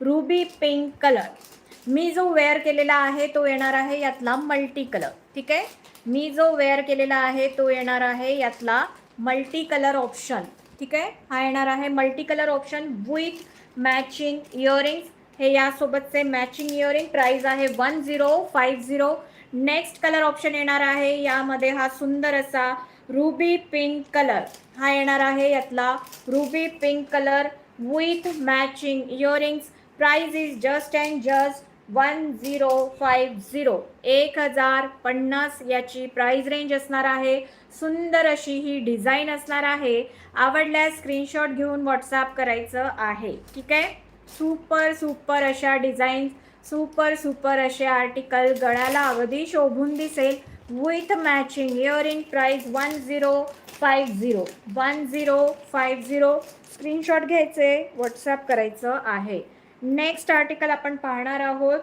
Ruby pink colour. मी जो wear केलेला आहे तो येणार आहे यातला मल्टी कलर. ठीक आहे, मी जो वेअर केलेला आहे तो येणार आहे यातला मल्टी कलर ऑप्शन. ठीक आहे, हा येणार आहे multi colour option with matching earrings. हे यासोबतचे मॅचिंग इयरिंग. प्राइस आहे 1050. नेक्स्ट कलर ऑप्शन येणार आहे यामध्ये हा सुंदर असा रुबी पिंक कलर. हा येणार आहे यातला ruby pink colour with matching earrings. Price is just and just 1050. 1050 याची प्राइस रेंज असणार आहे. सुंदर अशी ही डिझाईन असणार आहे. आवडल्यास स्क्रीनशॉट घेऊन व्हॉट्सअप करायचं आहे. ठीक आहे, सुपर सुपर अशा डिझाईन, सुपर सुपर असे आर्टिकल, गळ्याला अगदी शोभून दिसेल with matching earring. Price 1050. 1050. Screenshot घ्यायचे, व्हॉट्सअप करायचं आहे. नेक्स्ट आर्टिकल आपण पाहणार आहोत.